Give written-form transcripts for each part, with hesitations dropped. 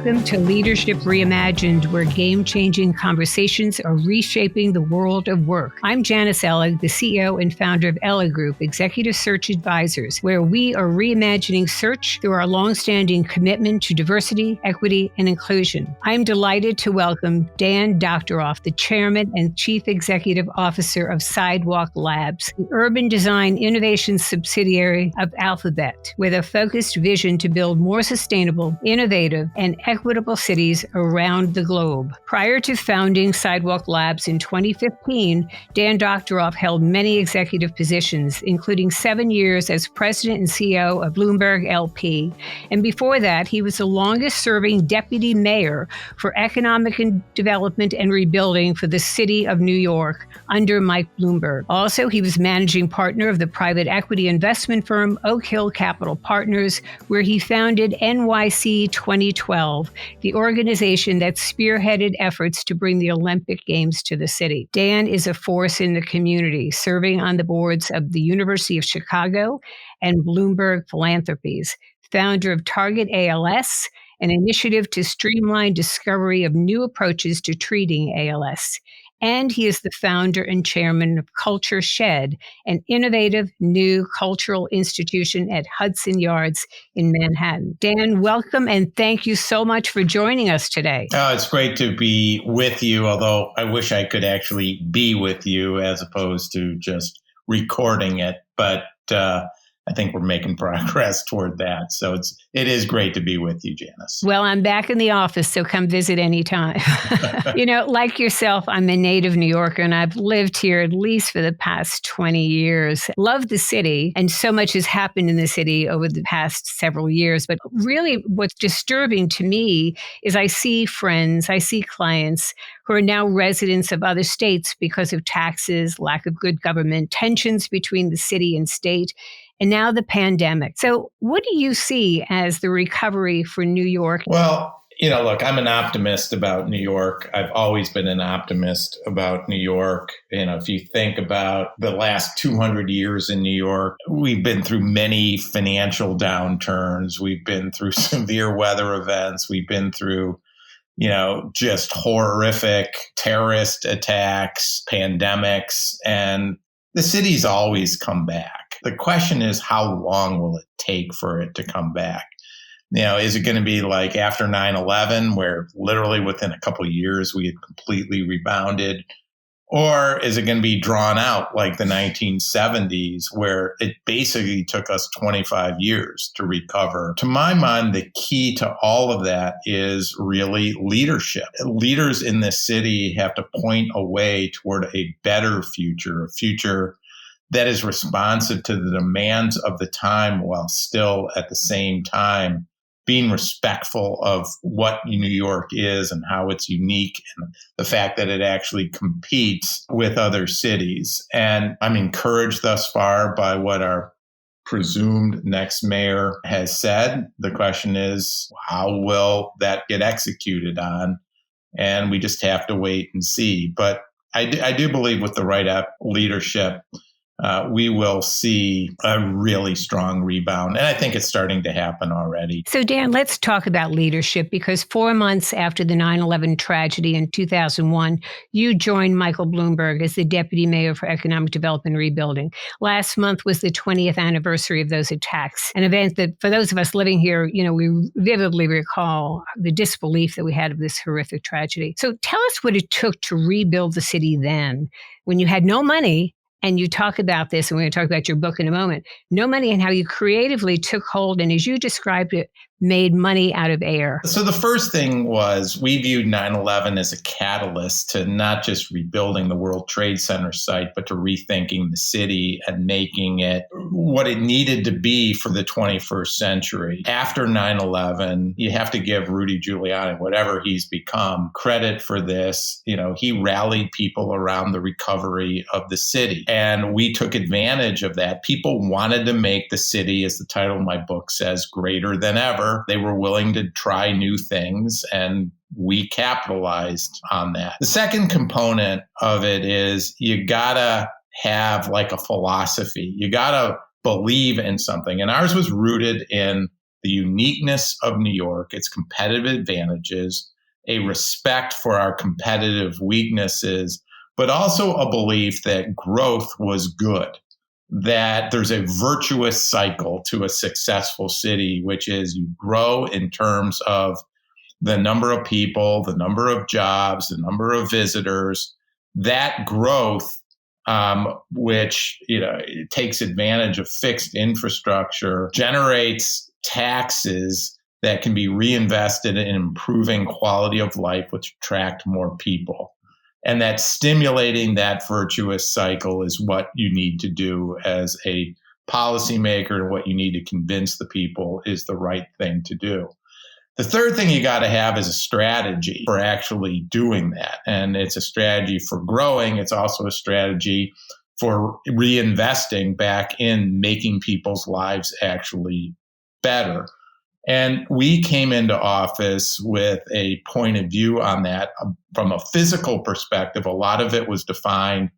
Welcome to Leadership Reimagined, where game-changing conversations are reshaping the world of work. I'm Janice, the CEO and founder of Ellig Group, Executive Search Advisors, where we are reimagining search through our longstanding commitment to diversity, equity, and inclusion. I'm delighted to welcome Dan Doctoroff, the Chairman and Chief Executive Officer of Sidewalk Labs, the urban design innovation subsidiary of Alphabet, with a focused vision to build more sustainable, innovative, and equitable cities around the globe. Prior to founding Sidewalk Labs in 2015, Dan Doctoroff held many executive positions, including 7 years as president and CEO of Bloomberg LP. And before that, he was the longest-serving deputy mayor for economic development and rebuilding for the city of New York under Mike Bloomberg. Also, he was managing partner of the private equity investment firm Oak Hill Capital Partners, where he founded NYC 2012, the organization that spearheaded efforts to bring the Olympic Games to the city. Dan is a force in the community, serving on the boards of the University of Chicago and Bloomberg Philanthropies, founder of Target ALS, an initiative to streamline discovery of new approaches to treating ALS. And he is the founder and chairman of Culture Shed, an innovative new cultural institution at Hudson Yards in Manhattan. Dan, welcome, and thank you so much for joining us today. Oh, it's great to be with you, although I wish I could actually be with you as opposed to just recording it. But I think we're making progress toward that. So it is great to be with you, Janice. Well, I'm back in the office, so come visit anytime. Like yourself, I'm a native New Yorker, and I've lived here at least for the past 20 years. Love the city, and so much has happened in the city over the past several years. But really, what's disturbing to me is I see friends, I see clients who are now residents of other states because of taxes, lack of good government, tensions between the city and state, and now the pandemic. So what do you see as the recovery for New York? Well, look, I'm an optimist about New York. I've always been an optimist about New York. If you think about the last 200 years in New York, we've been through many financial downturns. We've been through severe weather events. We've been through just horrific terrorist attacks, pandemics, and the city's always come back. The question is, how long will it take for it to come back? Is it going to be like after 9/11, where literally within a couple of years we had completely rebounded? Or is it going to be drawn out like the 1970s, where it basically took us 25 years to recover? To my mind, the key to all of that is really leadership. Leaders in this city have to point a way toward a better future, a future that is responsive to the demands of the time while still at the same time being respectful of what New York is and how it's unique and the fact that it actually competes with other cities. And I'm encouraged thus far by what our presumed next mayor has said. The question is, how will that get executed on? And we just have to wait and see. But I do believe with the right leadership, we will see a really strong rebound. And I think it's starting to happen already. So, Dan, let's talk about leadership, because 4 months after the 9/11 tragedy in 2001, you joined Michael Bloomberg as the deputy mayor for economic development and rebuilding. Last month was the 20th anniversary of those attacks, an event that for those of us living here, we vividly recall the disbelief that we had of this horrific tragedy. So tell us what it took to rebuild the city then, when you had no money. And you talk about this, and we're going to talk about your book in a moment, no money, and how you creatively took hold and, as you described it, made money out of air. So the first thing was we viewed 9/11 as a catalyst to not just rebuilding the World Trade Center site, but to rethinking the city and making it what it needed to be for the 21st century. After 9/11, you have to give Rudy Giuliani, whatever he's become, credit for this. He rallied people around the recovery of the city. And we took advantage of that. People wanted to make the city, as the title of my book says, greater than ever. They were willing to try new things, and we capitalized on that. The second component of it is you gotta have like a philosophy. You gotta believe in something. And ours was rooted in the uniqueness of New York, its competitive advantages, a respect for our competitive weaknesses, but also a belief that growth was good, that there's a virtuous cycle to a successful city, which is you grow in terms of the number of people, the number of jobs, the number of visitors. That growth, which it takes advantage of fixed infrastructure, generates taxes that can be reinvested in improving quality of life, which attract more people. And that stimulating that virtuous cycle is what you need to do as a policymaker, and what you need to convince the people is the right thing to do. The third thing you got to have is a strategy for actually doing that. And it's a strategy for growing. It's also a strategy for reinvesting back in making people's lives actually better. And we came into office with a point of view on that. From a physical perspective, a lot of it was defined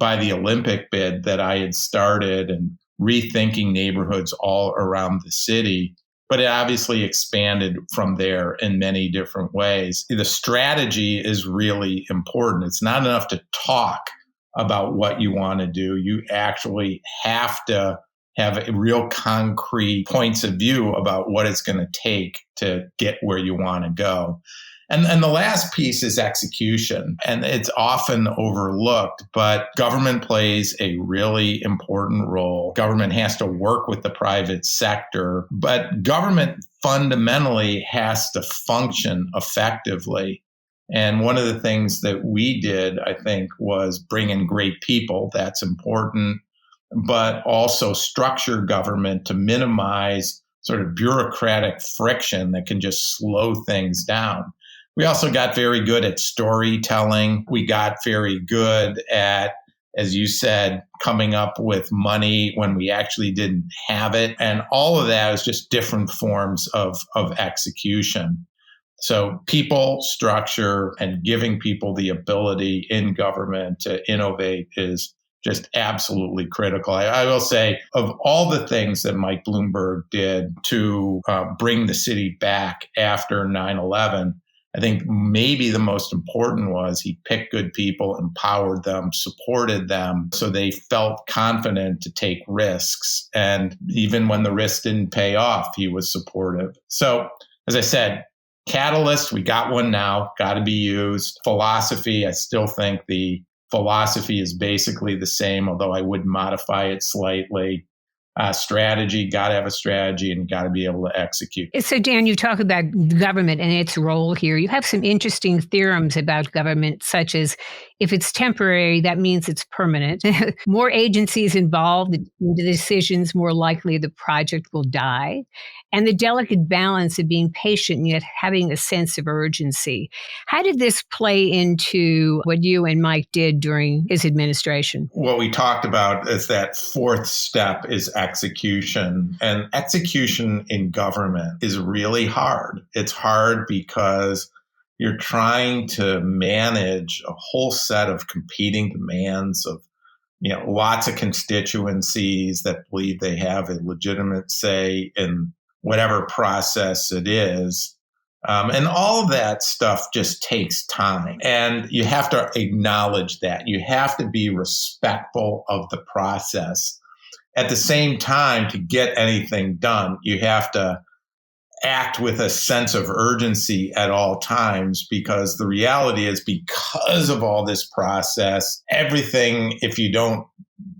by the Olympic bid that I had started and rethinking neighborhoods all around the city. But it obviously expanded from there in many different ways. The strategy is really important. It's not enough to talk about what you want to do. You actually have to have a real concrete points of view about what it's going to take to get where you want to go. And the last piece is execution. And it's often overlooked, but government plays a really important role. Government has to work with the private sector, but government fundamentally has to function effectively. And one of the things that we did, I think, was bring in great people. That's important, but also structure government to minimize sort of bureaucratic friction that can just slow things down. We also got very good at storytelling. We got very good at, as you said, coming up with money when we actually didn't have it. And all of that is just different forms of execution. So people, structure, and giving people the ability in government to innovate is just absolutely critical. I will say, of all the things that Mike Bloomberg did to bring the city back after 9/11, I think maybe the most important was he picked good people, empowered them, supported them, so they felt confident to take risks. And even when the risks didn't pay off, he was supportive. So, as I said, catalyst, we got one now, got to be used. Philosophy, I still think the philosophy is basically the same, although I would modify it slightly. Strategy, got to have a strategy and got to be able to execute. So, Dan, you talk about government and its role here. You have some interesting theorems about government, such as if it's temporary, that means it's permanent. More agencies involved in the decisions, more likely the project will die. And the delicate balance of being patient and yet having a sense of urgency. How did this play into what you and Mike did during his administration? What we talked about is that fourth step is execution. And execution in government is really hard. It's hard because you're trying to manage a whole set of competing demands of lots of constituencies that believe they have a legitimate say in whatever process it is. And all of that stuff just takes time. And you have to acknowledge that. You have to be respectful of the process. At the same time, to get anything done, you have to act with a sense of urgency at all times, because the reality is, because of all this process, everything, if you don't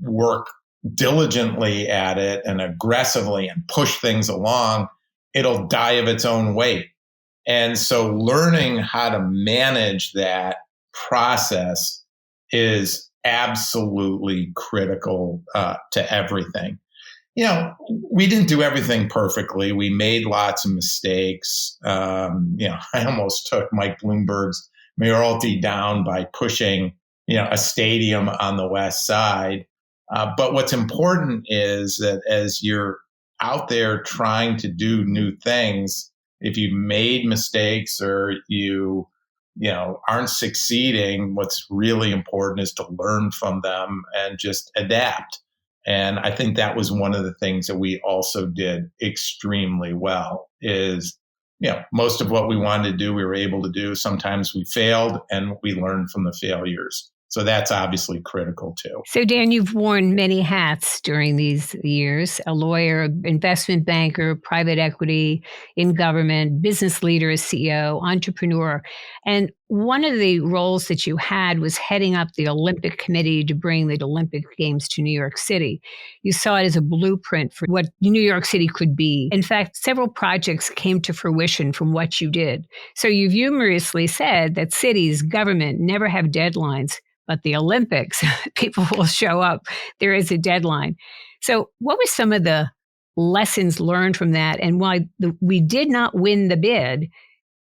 work diligently at it and aggressively and push things along, it'll die of its own weight. And so learning how to manage that process is absolutely critical to everything. We didn't do everything perfectly. We made lots of mistakes. I almost took Mike Bloomberg's mayoralty down by pushing, a stadium on the West Side. But what's important is that as you're out there trying to do new things, if you made mistakes or you aren't succeeding, what's really important is to learn from them and just adapt. And I think that was one of the things that we also did extremely well is, most of what we wanted to do, we were able to do. Sometimes we failed and we learned from the failures. So that's obviously critical too. So, Dan, you've worn many hats during these years: a lawyer, investment banker, private equity, in government, business leader, as CEO, entrepreneur. And one of the roles that you had was heading up the Olympic Committee to bring the Olympic Games to New York City. You saw it as a blueprint for what New York City could be. In fact, several projects came to fruition from what you did. So you've humorously said that cities, government never have deadlines. But the Olympics, people will show up. There is a deadline. So what were some of the lessons learned from that? And why we did not win the bid,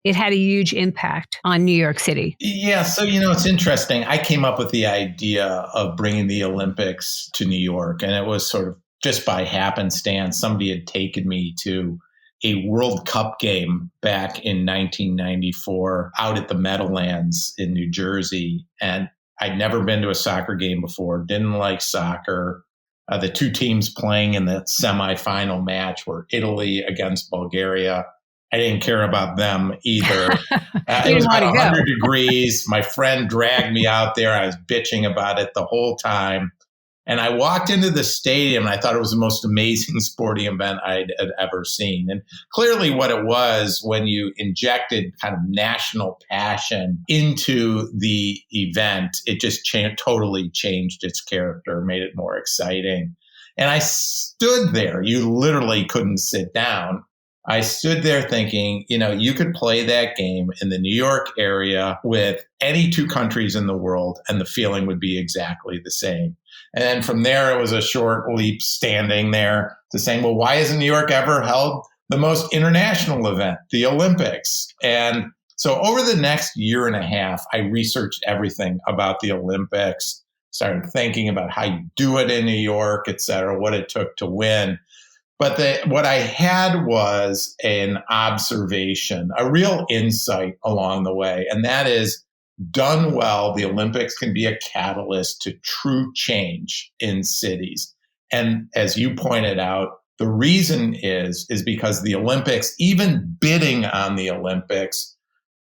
it had a huge impact on New York City. Yeah. So, it's interesting. I came up with the idea of bringing the Olympics to New York. And it was sort of just by happenstance. Somebody had taken me to a World Cup game back in 1994 out at the Meadowlands in New Jersey. And I'd never been to a soccer game before, didn't like soccer. The two teams playing in the semifinal match were Italy against Bulgaria. I didn't care about them either. It was about 100 degrees. My friend dragged me out there. I was bitching about it the whole time. And I walked into the stadium and I thought it was the most amazing sporting event I'd ever seen. And clearly what it was, when you injected kind of national passion into the event, it just totally changed its character, made it more exciting. And I stood there. You literally couldn't sit down. I stood there thinking, you could play that game in the New York area with any two countries in the world, and the feeling would be exactly the same. And then from there, it was a short leap standing there to saying, well, why hasn't New York ever held the most international event, the Olympics? And so over the next year and a half, I researched everything about the Olympics, started thinking about how you do it in New York, et cetera, what it took to win. But what I had was an observation, a real insight along the way. And that is, done well, the Olympics can be a catalyst to true change in cities. And as you pointed out, the reason is because the Olympics, even bidding on the Olympics,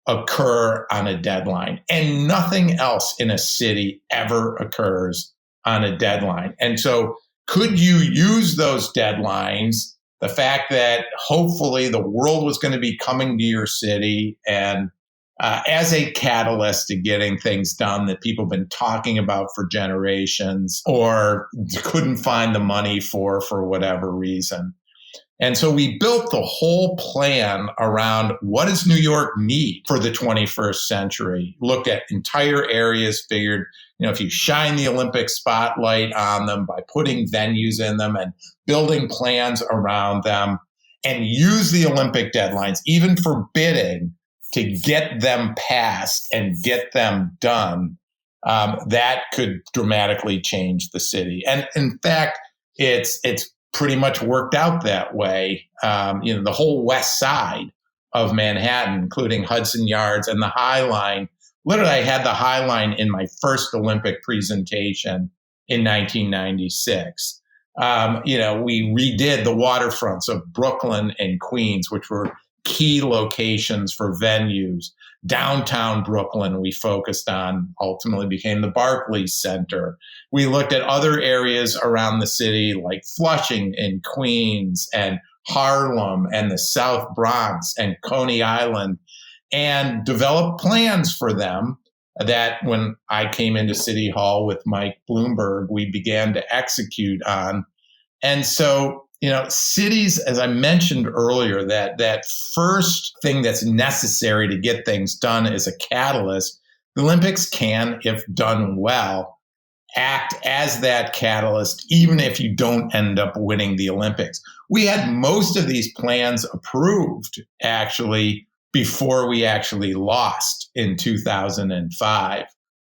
occur on a deadline. And nothing else in a city ever occurs on a deadline. And so could you use those deadlines, the fact that hopefully the world was going to be coming to your city, and as a catalyst to getting things done that people have been talking about for generations or couldn't find the money for whatever reason. And so we built the whole plan around what does New York need for the 21st century, looked at entire areas, figured, if you shine the Olympic spotlight on them by putting venues in them and building plans around them, and use the Olympic deadlines, even for bidding, to get them passed and get them done, that could dramatically change the city. And in fact, it's pretty much worked out that way. The whole west side of Manhattan, including Hudson Yards and the High Line. Literally, I had the High Line in my first Olympic presentation in 1996. We redid the waterfronts of Brooklyn and Queens, which were key locations for venues. Downtown Brooklyn, we focused on, ultimately became the Barclays Center. We looked at other areas around the city like Flushing and Queens and Harlem and the South Bronx and Coney Island, and developed plans for them that when I came into City Hall with Mike Bloomberg, we began to execute on. And so, cities, as I mentioned earlier, that first thing that's necessary to get things done is a catalyst. The Olympics can, if done well, act as that catalyst, even if you don't end up winning the Olympics. We had most of these plans approved, actually, before we actually lost in 2005.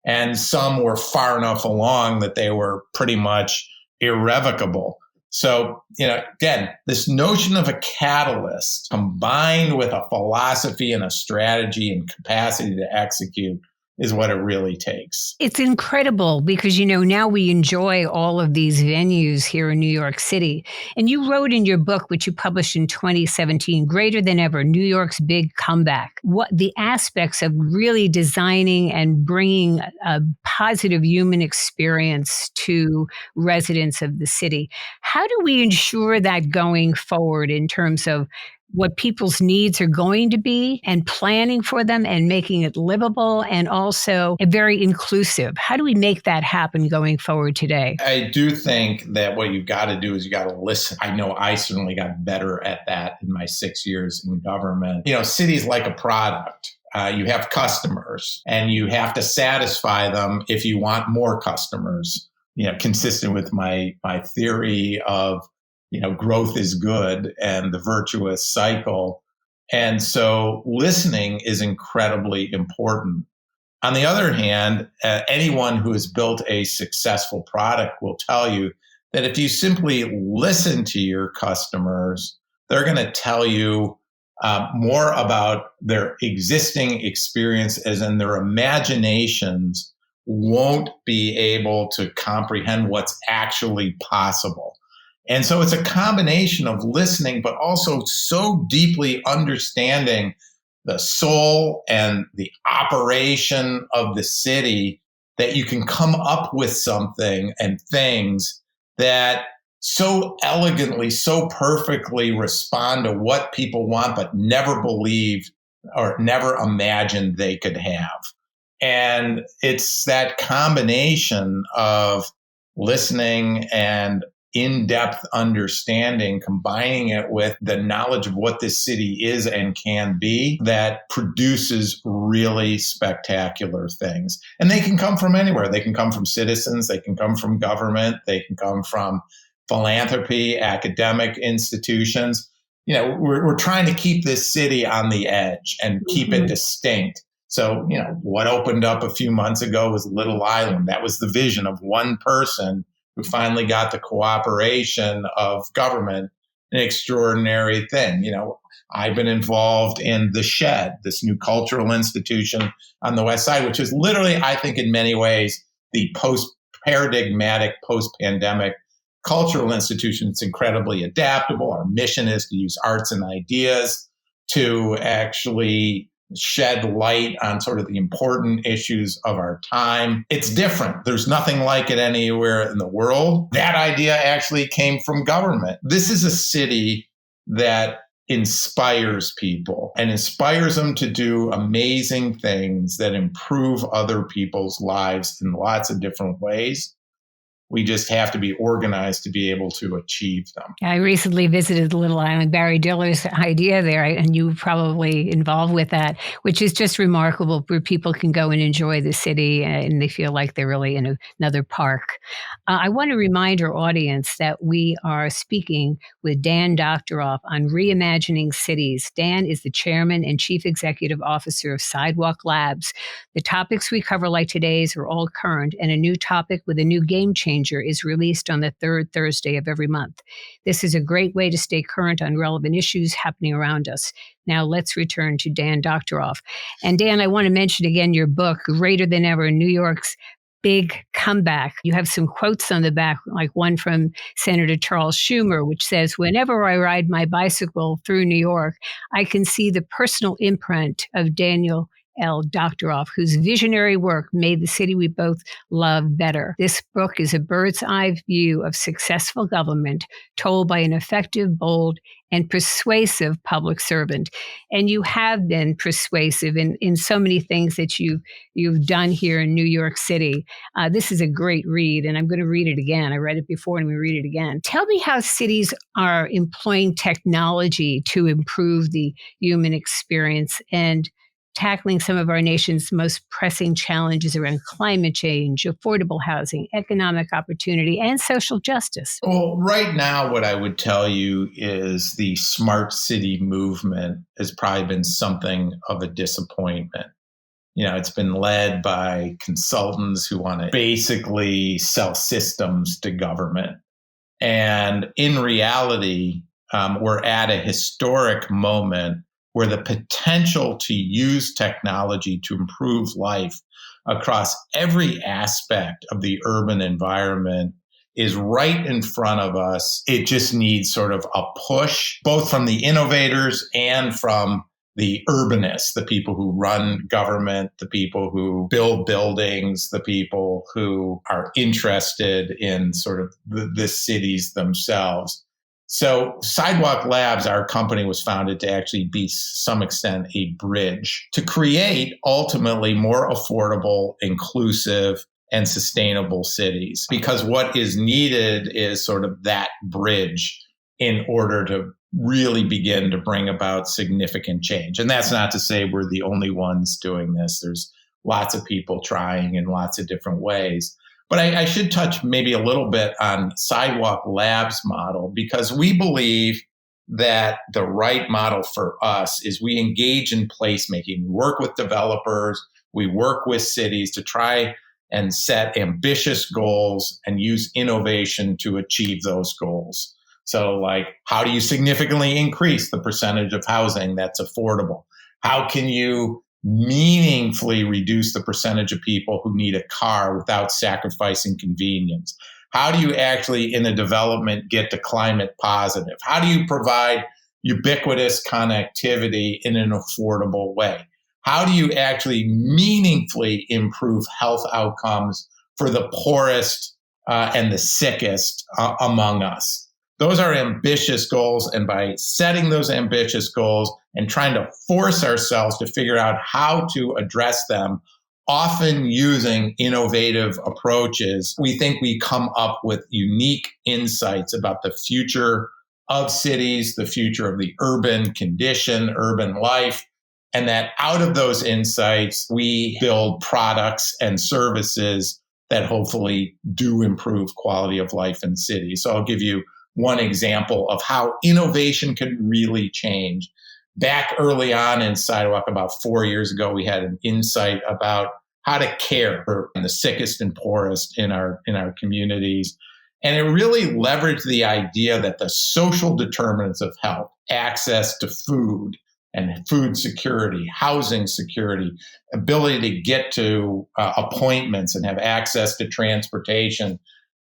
And some were far enough along that they were pretty much irrevocable. So, again, this notion of a catalyst combined with a philosophy and a strategy and capacity to execute is what it really takes. It's incredible because, now we enjoy all of these venues here in New York City. And you wrote in your book, which you published in 2017, Greater Than Ever, New York's Big Comeback, what the aspects of really designing and bringing a positive human experience to residents of the city. How do we ensure that going forward in terms of what people's needs are going to be and planning for them and making it livable and also very inclusive? How do we make that happen going forward today? I do think that what you've got to do is you got to listen. I know I certainly got better at that in my 6 years in government. Cities like a product. You have customers and you have to satisfy them if you want more customers, consistent with my theory of growth is good and the virtuous cycle. And so listening is incredibly important. On the other hand, anyone who has built a successful product will tell you that if you simply listen to your customers, they're going to tell you more about their existing experiences, and their imaginations won't be able to comprehend what's actually possible. And so it's a combination of listening, but also so deeply understanding the soul and the operation of the city that you can come up with something and things that so elegantly, so perfectly respond to what people want, but never believed or never imagined they could have. And it's that combination of listening and in-depth understanding, combining it with the knowledge of what this city is and can be, that produces really spectacular things. And they can come from anywhere. They can come from citizens. They can come from government. They can come from philanthropy, academic institutions. We're trying to keep this city on the edge and keep it distinct. So, what opened up a few months ago was Little Island. That was the vision of one person who finally got the cooperation of government, an extraordinary thing. I've been involved in The Shed, this new cultural institution on the West Side, which is literally, I think, in many ways, the post-paradigmatic, post-pandemic cultural institution. It's incredibly adaptable. Our mission is to use arts and ideas to actually shed light on sort of the important issues of our time. It's different. There's nothing like it anywhere in the world. That idea actually came from government. This is a city that inspires people and inspires them to do amazing things that improve other people's lives in lots of different ways. We just have to be organized to be able to achieve them. I recently visited Little Island, Barry Diller's idea there, and you were probably involved with that, which is just remarkable, where people can go and enjoy the city and they feel like they're really in another park. I want to remind our audience that we are speaking with Dan Doctoroff on Reimagining Cities. Dan is the chairman and chief executive officer of Sidewalk Labs. The topics we cover, like today's, are all current, and a new topic with a new game changer is released on the third Thursday of every month. This is a great way to stay current on relevant issues happening around us. Now let's return to Dan Doctoroff. And Dan, I want to mention again your book, Greater Than Ever, New York's Big Comeback. You have some quotes on the back, like one from Senator Charles Schumer, which says, "Whenever I ride my bicycle through New York, I can see the personal imprint of Daniel L. Doctoroff, whose visionary work made the city we both love better." This book is a bird's eye view of successful government told by an effective, bold, and persuasive public servant. And you have been persuasive in so many things that you've done here in New York City. This is a great read, and I'm going to read it again. I read it before, and we read it again. Tell me how cities are employing technology to improve the human experience and tackling some of our nation's most pressing challenges around climate change, affordable housing, economic opportunity, and social justice. Well, right now, what I would tell you is the smart city movement has probably been something of a disappointment. It's been led by consultants who want to basically sell systems to government. And in reality, we're at a historic moment where the potential to use technology to improve life across every aspect of the urban environment is right in front of us. It just needs sort of a push, both from the innovators and from the urbanists, the people who run government, the people who build buildings, the people who are interested in sort of the cities themselves. So Sidewalk Labs, our company, was founded to actually be, to some extent, a bridge to create ultimately more affordable, inclusive, and sustainable cities. Because what is needed is sort of that bridge in order to really begin to bring about significant change. And that's not to say we're the only ones doing this. There's lots of people trying in lots of different ways. But I should touch maybe a little bit on Sidewalk Labs model, because we believe that the right model for us is we engage in placemaking. We work with developers, we work with cities to try and set ambitious goals and use innovation to achieve those goals. So like, how do you significantly increase the percentage of housing that's affordable? How can you meaningfully reduce the percentage of people who need a car without sacrificing convenience? How do you actually, in a development, get to climate positive? How do you provide ubiquitous connectivity in an affordable way? How do you actually meaningfully improve health outcomes for the poorest and the sickest among us? Those are ambitious goals. And by setting those ambitious goals and trying to force ourselves to figure out how to address them, often using innovative approaches, we think we come up with unique insights about the future of cities, the future of the urban condition, urban life. And that out of those insights, we build products and services that hopefully do improve quality of life in cities. So I'll give you one example of how innovation can really change. Back early on in Sidewalk, about 4 years ago, we had an insight about how to care for the sickest and poorest in our communities. And it really leveraged the idea that the social determinants of health, access to food and food security, housing security, ability to get to appointments and have access to transportation,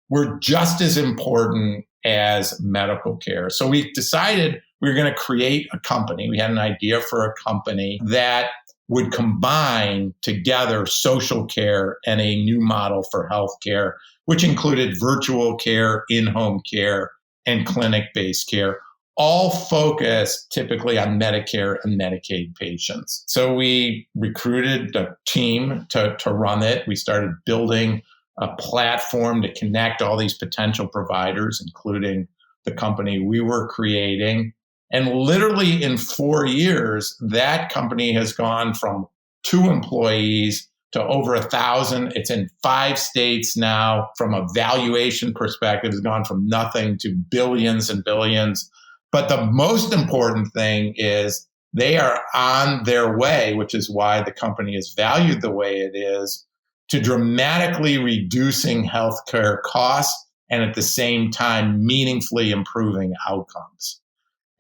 were just as important as medical care. So we decided we were going to create a company. We had an idea for a company that would combine together social care and a new model for healthcare, which included virtual care, in-home care, and clinic-based care, all focused typically on Medicare and Medicaid patients. So we recruited a team to run it. We started building a platform to connect all these potential providers, including the company we were creating. And literally in 4 years, that company has gone from 2 employees to over 1,000. It's in 5 states now. From a valuation perspective, it's gone from nothing to billions and billions. But the most important thing is they are on their way, which is why the company is valued the way it is, to dramatically reducing healthcare costs and at the same time meaningfully improving outcomes.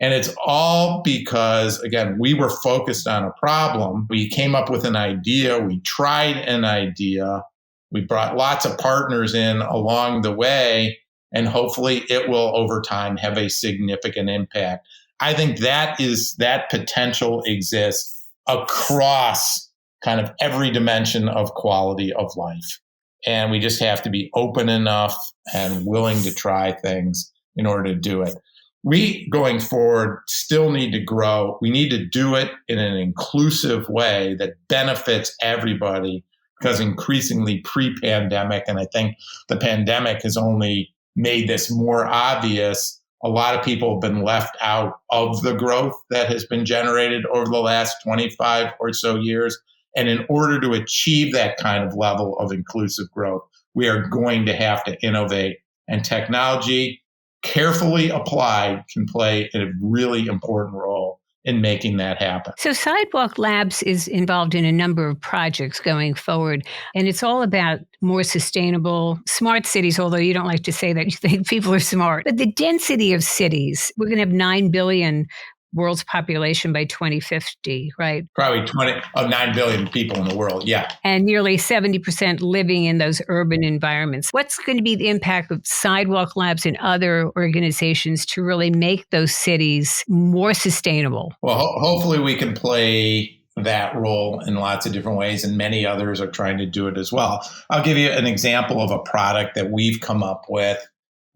And it's all because, again, we were focused on a problem. We came up with an idea. We tried an idea. We brought lots of partners in along the way, and hopefully it will over time have a significant impact. I think that potential exists across kind of every dimension of quality of life. And we just have to be open enough and willing to try things in order to do it. We, going forward, still need to grow. We need to do it in an inclusive way that benefits everybody, because increasingly pre-pandemic, and I think the pandemic has only made this more obvious, a lot of people have been left out of the growth that has been generated over the last 25 or so years. And in order to achieve that kind of level of inclusive growth, we are going to have to innovate. And technology, carefully applied, can play a really important role in making that happen. So Sidewalk Labs is involved in a number of projects going forward, and it's all about more sustainable, smart cities, although you don't like to say that. You think people are smart. But the density of cities, we're going to have 9 billion world's population by 2050, right? Probably 9 billion people in the world. Yeah. And nearly 70% living in those urban environments. What's going to be the impact of Sidewalk Labs and other organizations to really make those cities more sustainable? Well, hopefully we can play that role in lots of different ways, and many others are trying to do it as well. I'll give you an example of a product that we've come up with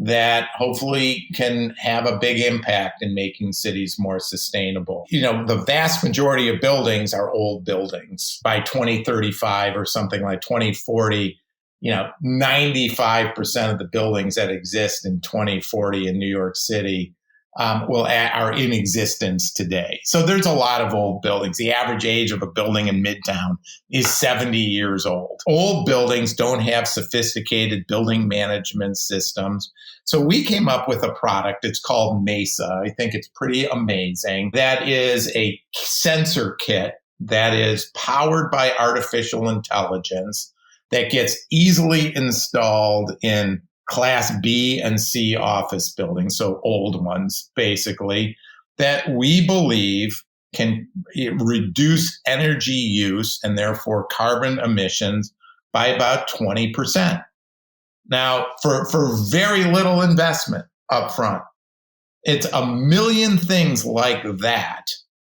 that hopefully can have a big impact in making cities more sustainable. The vast majority of buildings are old buildings. By 2035 or something like 2040, 95% of the buildings that exist in 2040 in New York City are in existence today. So there's a lot of old buildings. The average age of a building in Midtown is 70 years old. Old buildings don't have sophisticated building management systems. So we came up with a product. It's called Mesa. I think it's pretty amazing. That is a sensor kit that is powered by artificial intelligence that gets easily installed in Class B and C office buildings, so old ones, basically, that we believe can reduce energy use and therefore carbon emissions by about 20%. Now, for very little investment up front, it's a million things like that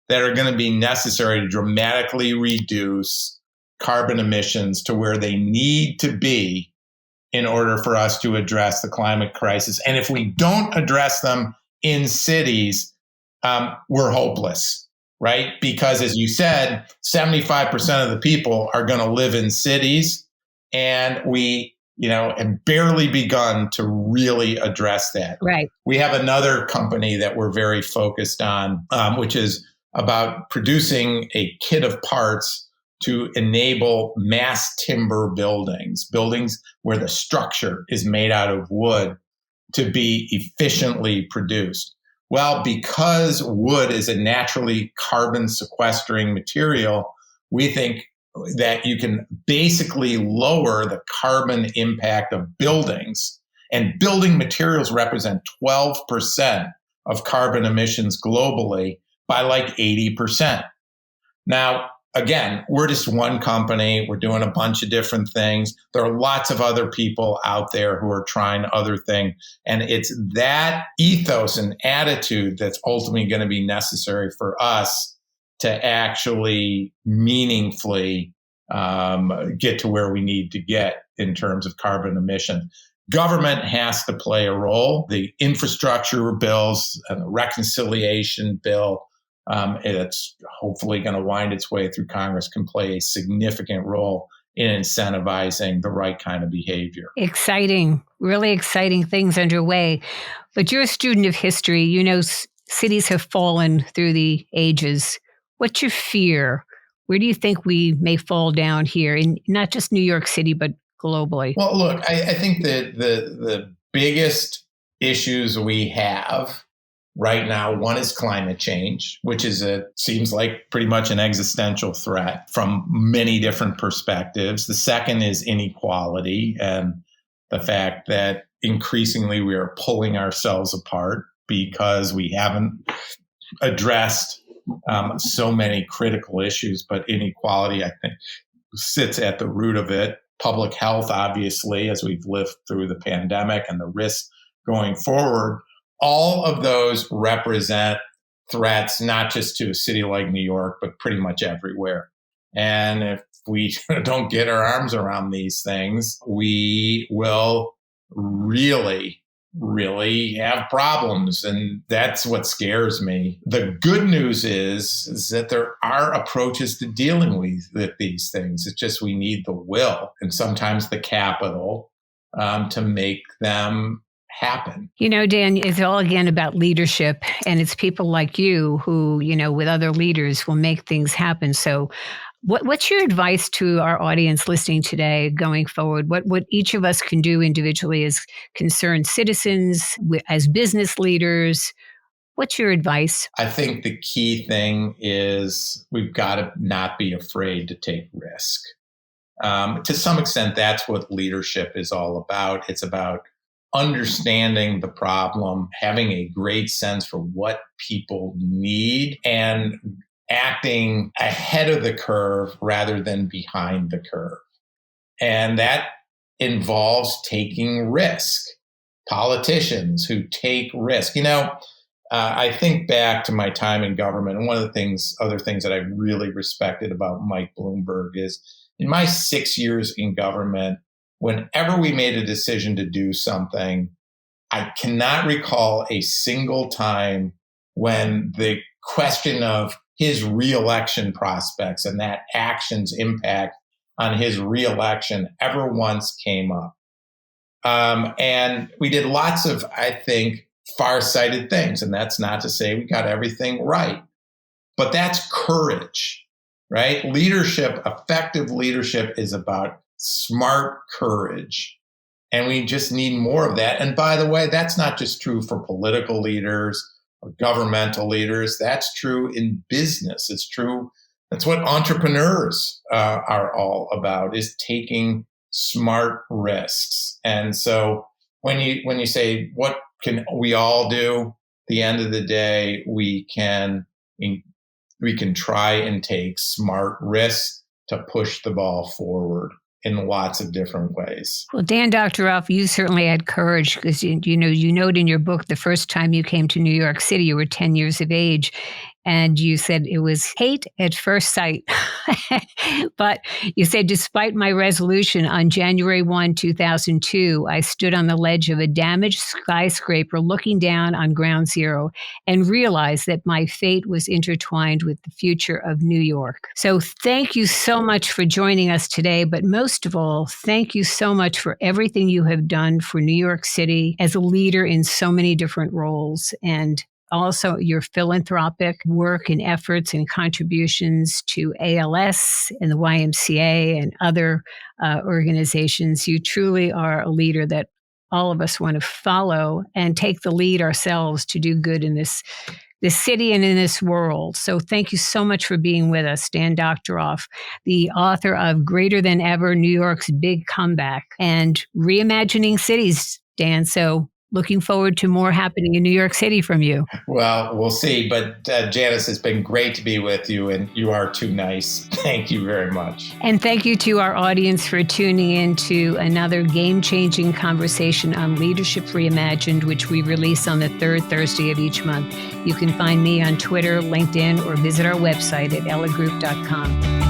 are going to be necessary to dramatically reduce carbon emissions to where they need to be in order for us to address the climate crisis. And if we don't address them in cities, we're hopeless, right? Because as you said, 75% of the people are going to live in cities, and we, have barely begun to really address that. Right. We have another company that we're very focused on, which is about producing a kit of parts to enable mass timber buildings where the structure is made out of wood, to be efficiently produced. Well, because wood is a naturally carbon sequestering material, we think that you can basically lower the carbon impact of buildings. And building materials represent 12% of carbon emissions globally by like 80%. Now, again, we're just one company. We're doing a bunch of different things. There are lots of other people out there who are trying other things. And it's that ethos and attitude that's ultimately going to be necessary for us to actually meaningfully get to where we need to get in terms of carbon emission. Government has to play a role. The infrastructure bills and the reconciliation bill, it's hopefully going to wind its way through Congress, can play a significant role in incentivizing the right kind of behavior. Exciting, really exciting things underway. But you're a student of history. Cities have fallen through the ages. What's your fear? Where do you think we may fall down here, in not just New York City, but globally? Well, look, I think that the biggest issues we have right now, one is climate change, which seems like pretty much an existential threat from many different perspectives. The second is inequality and the fact that increasingly we are pulling ourselves apart because we haven't addressed so many critical issues. But inequality, I think, sits at the root of it. Public health, obviously, as we've lived through the pandemic and the risks going forward. All of those represent threats, not just to a city like New York, but pretty much everywhere. And if we don't get our arms around these things, we will really have problems. And that's what scares me. The good news is that there are approaches to dealing with these things. It's just we need the will and sometimes the capital to make them happen. Dan, it's all again about leadership, and it's people like you who, with other leaders will make things happen. So what's your advice to our audience listening today going forward? What each of us can do individually as concerned citizens, as business leaders? What's your advice? I think the key thing is we've got to not be afraid to take risk. To some extent, that's what leadership is all about. It's about understanding the problem, having a great sense for what people need, and acting ahead of the curve rather than behind the curve. And that involves taking risk. Politicians who take risk. I think back to my time in government, and one of the other things that I really respected about Mike Bloomberg is in my 6 years in government, whenever we made a decision to do something, I cannot recall a single time when the question of his reelection prospects and that action's impact on his reelection ever once came up. And we did lots of, I think, far-sighted things. And that's not to say we got everything right. But that's courage, right? Leadership, effective leadership is about smart courage. And we just need more of that. And by the way, that's not just true for political leaders or governmental leaders. That's true in business. It's true. That's what entrepreneurs are all about, is taking smart risks. And so when you say, what can we all do? At the end of the day, we can try and take smart risks to push the ball forward in lots of different ways. Well, Dan Doctoroff, you certainly had courage because you note in your book the first time you came to New York City, you were 10 years of age. And you said it was hate at first sight. But you said, despite my resolution on January 1, 2002, I stood on the ledge of a damaged skyscraper looking down on ground zero and realized that my fate was intertwined with the future of New York. So thank you so much for joining us today. But most of all, thank you so much for everything you have done for New York City as a leader in so many different roles, and also your philanthropic work and efforts and contributions to ALS and the YMCA and other organizations. You truly are a leader that all of us want to follow and take the lead ourselves to do good in this city and in this world. So thank you so much for being with us, Dan Doctoroff, the author of Greater Than Ever, New York's Big Comeback, and Reimagining Cities, Dan. So looking forward to more happening in New York City from you. Well, we'll see. But Janice, it's been great to be with you, and you are too nice. Thank you very much. And thank you to our audience for tuning in to another game-changing conversation on Leadership Reimagined, which we release on the third Thursday of each month. You can find me on Twitter, LinkedIn, or visit our website at elligroup.com.